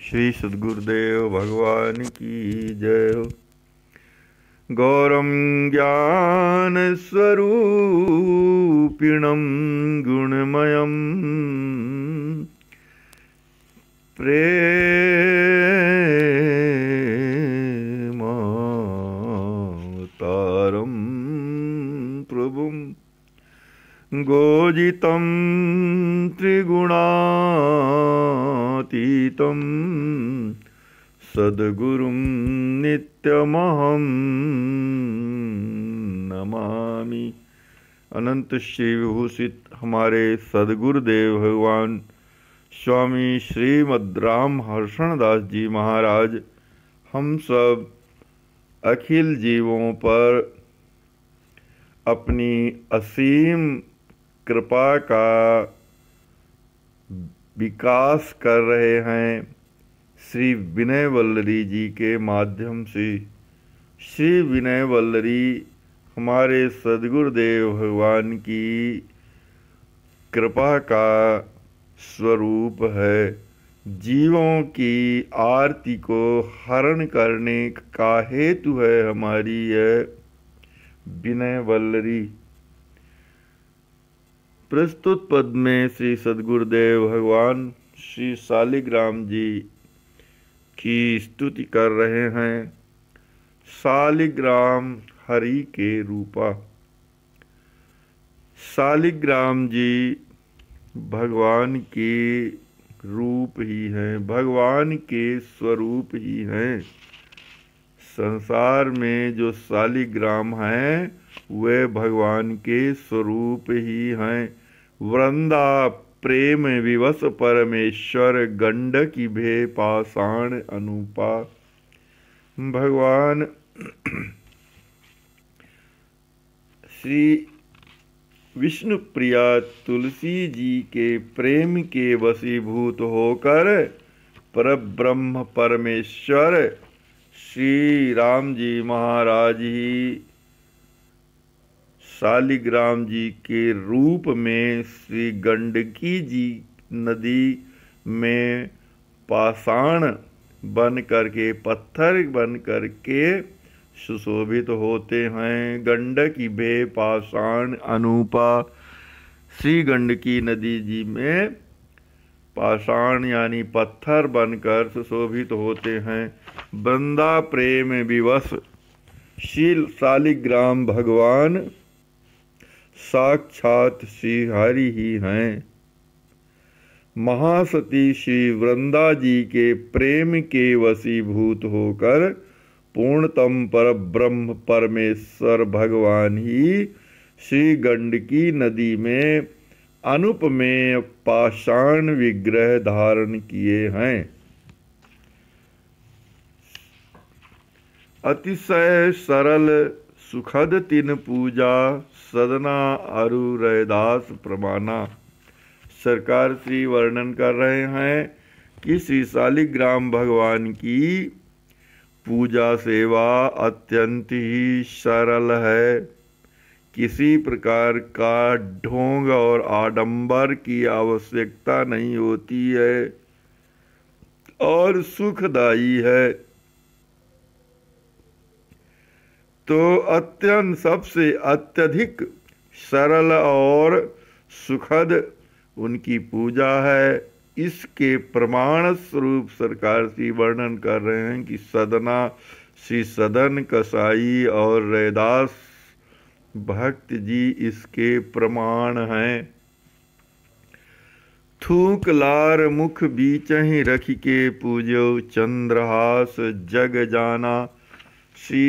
श्री सद्गुरुदेव भगवान की जय हो। गौरम ज्ञान स्वरूपिणम गुणमयम प्रेमावतारम प्रभुम गोजितं त्रिगुणातीतं सद्गुरुं नित्यमहं नमामि। अनंत श्री विभूषित हमारे सद्गुरुदेव भगवान स्वामी श्रीमद् राम हर्षणदास जी महाराज हम सब अखिल जीवों पर अपनी असीम कृपा का विकास कर रहे हैं। श्री विनय वल्लरी जी के माध्यम से श्री विनय वल्लरी हमारे सद्गुरुदेव भगवान की कृपा का स्वरूप है। जीवों की आरती को हरण करने का हेतु है हमारी यह विनय वल्लरी। प्रस्तुत पद में श्री सद्गुरुदेव भगवान श्री शालिग्राम जी की स्तुति कर रहे हैं। शालिग्राम हरि के रूपा। शालिग्राम जी भगवान के रूप ही हैं, भगवान के स्वरूप ही हैं। संसार में जो शालिग्राम हैं वे भगवान के स्वरूप ही हैं। वृंदा प्रेम विवश परमेश्वर गंडकी भे पाषाण अनुपा। भगवान श्री विष्णु प्रिया तुलसी जी के प्रेम के वशीभूत होकर परब्रह्म परमेश्वर श्री राम जी महाराज ही शालिग्राम जी के रूप में श्री गंडकी जी नदी में पाषाण बन करके, पत्थर बन करके सुशोभित होते हैं। गंडकी भे पाषाण अनुपा। श्री गंडकी नदी जी में पाषाण यानी पत्थर बनकर सुशोभित होते हैं। वृंदा प्रेम विवश श्री शालिग्राम भगवान साक्षात श्री हरि ही हैं। महासती श्री वृंदा जी के प्रेम के वशीभूत होकर पूर्णतम परब्रह्म परमेश्वर भगवान ही श्री गंडकी नदी में अनुपमेय पाषाण विग्रह धारण किए हैं। अतिशय सरल सुखद तिन पूजा सदना अरु रैदास प्रमाना। सरकार श्री वर्णन कर रहे हैं कि श्री शालिग्राम भगवान की पूजा सेवा अत्यंत ही सरल है। किसी प्रकार का ढोंग और आडंबर की आवश्यकता नहीं होती है और सुखदायी है। तो अत्यंत सबसे अत्यधिक सरल और सुखद उनकी पूजा है। इसके प्रमाण स्वरूप सरकार श्री वर्णन कर रहे हैं कि सदना श्री सदन कसाई और रैदास भक्त जी इसके प्रमाण हैं। थूक लार मुख बीच ही रख के पूजो चंद्रहास जग जाना। श्री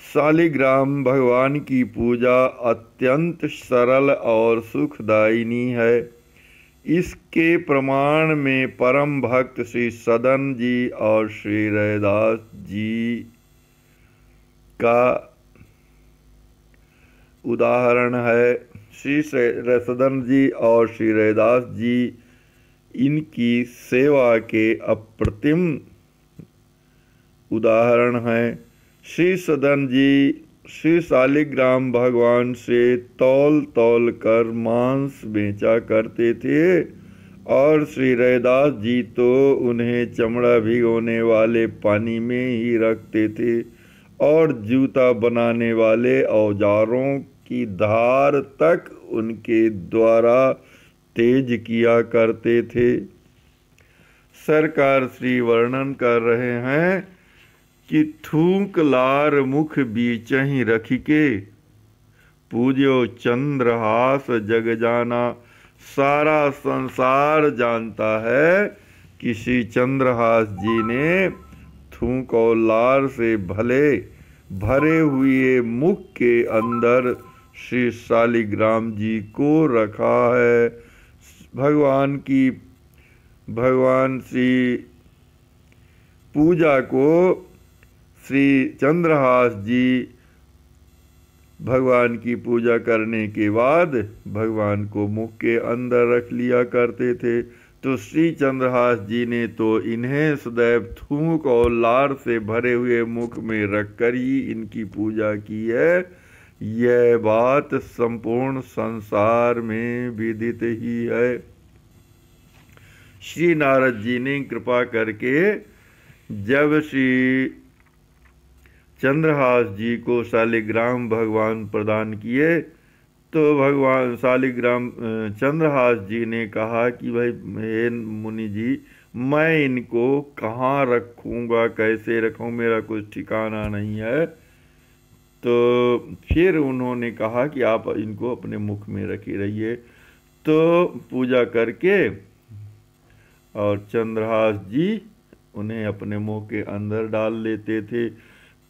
शालिग्राम भगवान की पूजा अत्यंत सरल और सुखदायिनी है। इसके प्रमाण में परम भक्त श्री सदन जी और श्री रैदास जी का उदाहरण है। श्री सदन जी और श्री रैदास जी इनकी सेवा के अप्रतिम उदाहरण हैं। श्री सदन जी श्री शालिग्राम भगवान से तौल तौल कर मांस बेचा करते थे और श्री रैदास जी तो उन्हें चमड़ा भिगोने वाले पानी में ही रखते थे और जूता बनाने वाले औजारों की धार तक उनके द्वारा तेज किया करते थे। सरकार श्री वर्णन कर रहे हैं कि थूक लार मुख बीचहि रखिके, पूज्यो चंद्रहास जग जाना। सारा संसार जानता है कि श्री चंद्रहास जी ने थूक और लार से भरे हुए मुख के अंदर श्री शालिग्राम जी को रखा है। भगवान श्री पूजा को श्री चंद्रहास जी भगवान की पूजा करने के बाद भगवान को मुख के अंदर रख लिया करते थे। तो श्री चंद्रहास जी ने तो इन्हें सदैव थूक और लार से भरे हुए मुख में रखकर ही इनकी पूजा की है। यह बात संपूर्ण संसार में विदित ही है। श्री नारद जी ने कृपा करके जब श्री चंद्रहास जी को शालिग्राम भगवान प्रदान किए तो भगवान शालिग्राम चंद्रहास जी ने कहा कि भाई हे मुनि जी, मैं इनको कहाँ रखूँगा, कैसे रखूँ, मेरा कुछ ठिकाना नहीं है। तो फिर उन्होंने कहा कि आप इनको अपने मुख में रखे रहिए। तो पूजा करके और चंद्रहास जी उन्हें अपने मुँह के अंदर डाल लेते थे।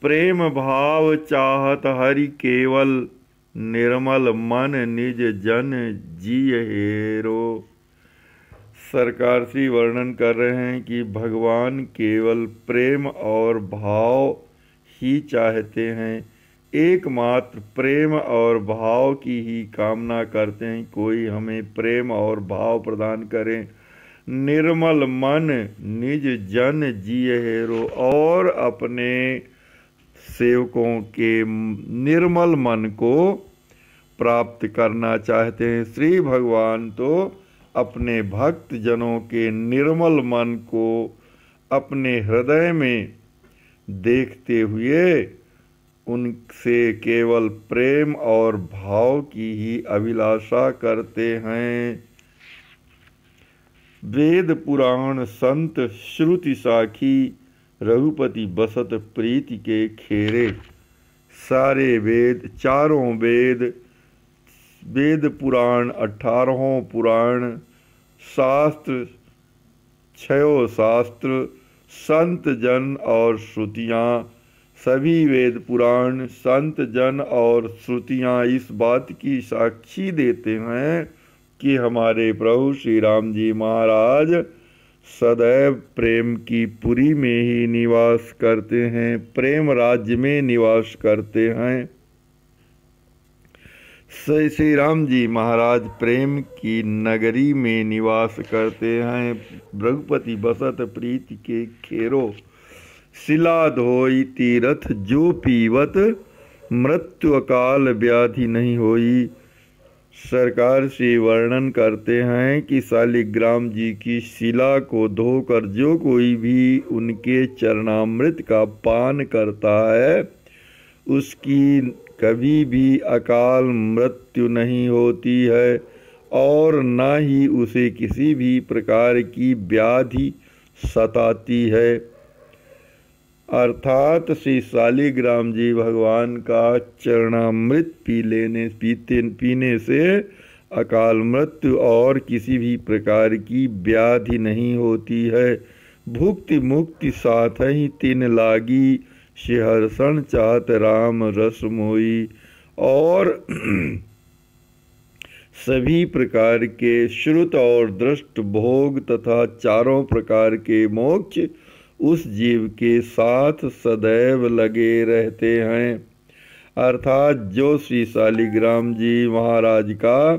प्रेम भाव चाहत हरि केवल, निर्मल मन निज जन जिय हेरो। सरकार श्री वर्णन कर रहे हैं कि भगवान केवल प्रेम और भाव ही चाहते हैं, एकमात्र प्रेम और भाव की ही कामना करते हैं। कोई हमें प्रेम और भाव प्रदान करें। निर्मल मन निज जन जिय हेरो, और अपने सेवकों के निर्मल मन को प्राप्त करना चाहते हैं। श्री भगवान तो अपने भक्त जनों के निर्मल मन को अपने हृदय में देखते हुए उनसे केवल प्रेम और भाव की ही अभिलाषा करते हैं। वेद पुराण संत श्रुति साखी, रघुपति बसत प्रीति के खेरे। सारे वेद, चारों वेद पुराण, 18 पुराण, शास्त्र, 6 शास्त्र, संत जन और श्रुतियाँ, सभी वेद पुराण, संत जन और श्रुतियाँ इस बात की साक्षी देते हैं कि हमारे प्रभु श्री राम जी महाराज सदैव प्रेम की पुरी में ही निवास करते हैं, प्रेम राज्य में निवास करते हैं। श्री राम जी महाराज प्रेम की नगरी में निवास करते हैं। रघुपति बसत प्रीति के खेरो, शिला धोई तीरथ जो पीवत, मृत्यु अकाल व्याधि नहीं होई। सरकार श्री वर्णन करते हैं कि शालिग्राम जी की शिला को धोकर जो कोई भी उनके चरणामृत का पान करता है उसकी कभी भी अकाल मृत्यु नहीं होती है और न ही उसे किसी भी प्रकार की व्याधि सताती है। अर्थात श्री शालिग्राम जी भगवान का चरणामृत पीने से अकाल मृत्यु और किसी भी प्रकार की व्याधि नहीं होती है। भुक्ति मुक्ति साथ ही तिन लागी, शिहर्षण चाहत राम रस मोई। और सभी प्रकार के श्रुत और दृष्ट भोग तथा चारों प्रकार के मोक्ष उस जीव के साथ सदैव लगे रहते हैं। अर्थात जो श्री शालिग्राम जी महाराज का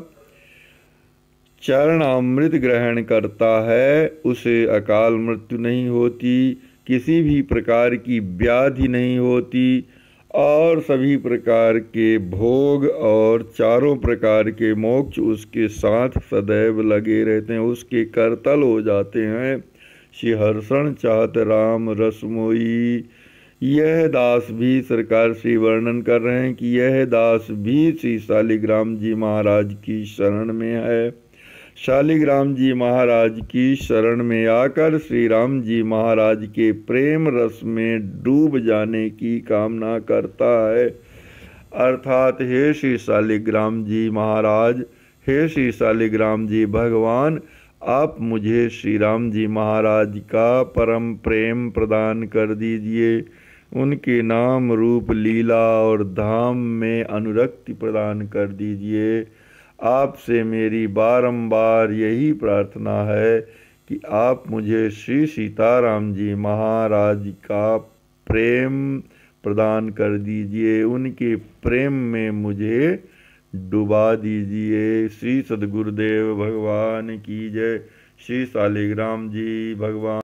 चरणामृत ग्रहण करता है उसे अकाल मृत्यु नहीं होती, किसी भी प्रकार की व्याधि नहीं होती और सभी प्रकार के भोग और चारों प्रकार के मोक्ष उसके साथ सदैव लगे रहते हैं, उसके करतल हो जाते हैं। श्री हर्षण चाहत राम रसमोई। यह दास भी सरकार श्री वर्णन कर रहे हैं कि यह दास भी श्री शालिग्राम जी महाराज की शरण में है। शालिग्राम जी महाराज की शरण में आकर श्री राम जी महाराज के प्रेम रस में डूब जाने की कामना करता है। अर्थात हे श्री शालिग्राम जी महाराज, हे श्री शालिग्राम जी भगवान, आप मुझे श्री राम जी महाराज का परम प्रेम प्रदान कर दीजिए। उनके नाम रूप लीला और धाम में अनुरक्ति प्रदान कर दीजिए। आपसे मेरी बारंबार यही प्रार्थना है कि आप मुझे श्री सीताराम जी महाराज का प्रेम प्रदान कर दीजिए, उनके प्रेम में मुझे डुबा दीजिए। श्री सद्गुरुदेव भगवान की जय। श्री शालिग्राम जी भगवान।